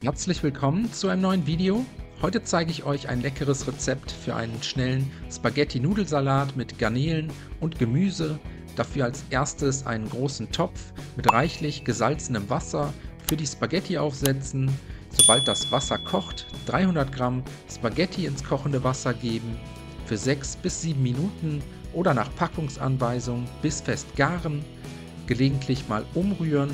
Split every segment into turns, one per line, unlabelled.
Herzlich willkommen zu einem neuen Video. Heute zeige ich euch ein leckeres Rezept für einen schnellen Spaghetti-Nudelsalat mit Garnelen und Gemüse. Dafür als erstes einen großen Topf mit reichlich gesalzenem Wasser für die Spaghetti aufsetzen. Sobald das Wasser kocht, 300 Gramm Spaghetti ins kochende Wasser geben, für 6 bis 7 Minuten oder nach Packungsanweisung bis fest garen, gelegentlich mal umrühren.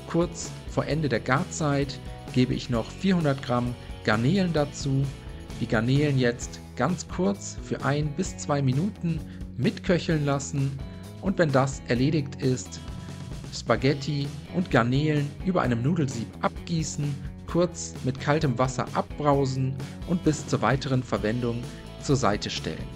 Kurz vor Ende der Garzeit gebe ich noch 400 Gramm Garnelen dazu. Die Garnelen jetzt ganz kurz für 1 bis 2 Minuten mitköcheln lassen und wenn das erledigt ist, Spaghetti und Garnelen über einem Nudelsieb abgießen, kurz mit kaltem Wasser abbrausen und bis zur weiteren Verwendung zur Seite stellen.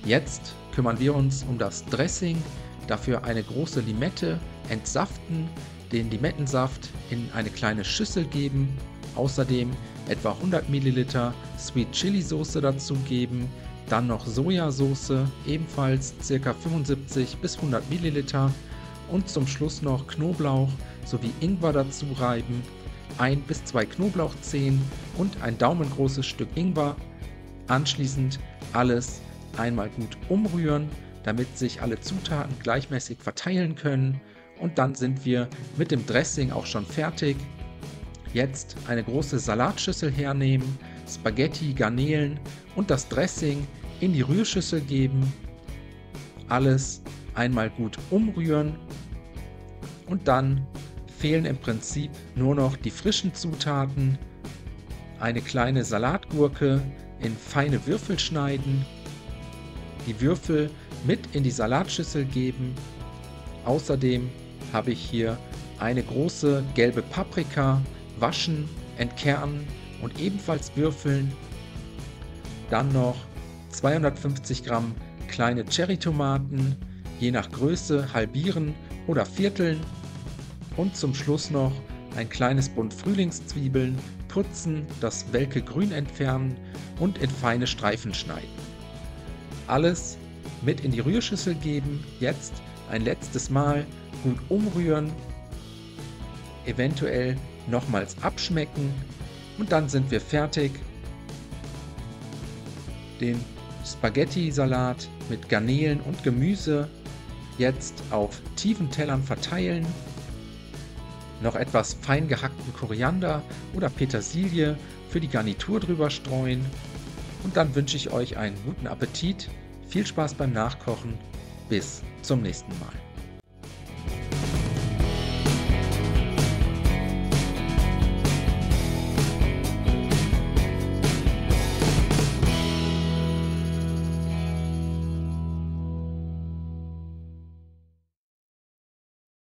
Jetzt kümmern wir uns um das Dressing. Dafür eine große Limette entsaften, den Limettensaft in eine kleine Schüssel geben, außerdem etwa 100 Milliliter Sweet Chili Soße dazugeben, dann noch Sojasauce, ebenfalls ca. 75 bis 100 Milliliter und zum Schluss noch Knoblauch sowie Ingwer dazu reiben, 1 bis 2 Knoblauchzehen und ein daumengroßes Stück Ingwer. Anschließend alles einmal gut umrühren, damit sich alle Zutaten gleichmäßig verteilen können. Und dann sind wir mit dem Dressing auch schon fertig. Jetzt eine große Salatschüssel hernehmen, Spaghetti, Garnelen und das Dressing in die Rührschüssel geben. Alles einmal gut umrühren und dann fehlen im Prinzip nur noch die frischen Zutaten. Eine kleine Salatgurke in feine Würfel schneiden, die Würfel mit in die Salatschüssel geben. Außerdem habe ich hier eine große gelbe Paprika, waschen, entkernen und ebenfalls würfeln. Dann noch 250 Gramm kleine Cherrytomaten, je nach Größe halbieren oder vierteln. Und zum Schluss noch ein kleines Bund Frühlingszwiebeln, putzen, das welke Grün entfernen und in feine Streifen schneiden. Alles mit in die Rührschüssel geben, jetzt ein letztes Mal gut umrühren, eventuell nochmals abschmecken und dann sind wir fertig. Den Spaghetti-Salat mit Garnelen und Gemüse jetzt auf tiefen Tellern verteilen, noch etwas fein gehackten Koriander oder Petersilie für die Garnitur drüber streuen und dann wünsche ich euch einen guten Appetit, viel Spaß beim Nachkochen, bis zum nächsten Mal.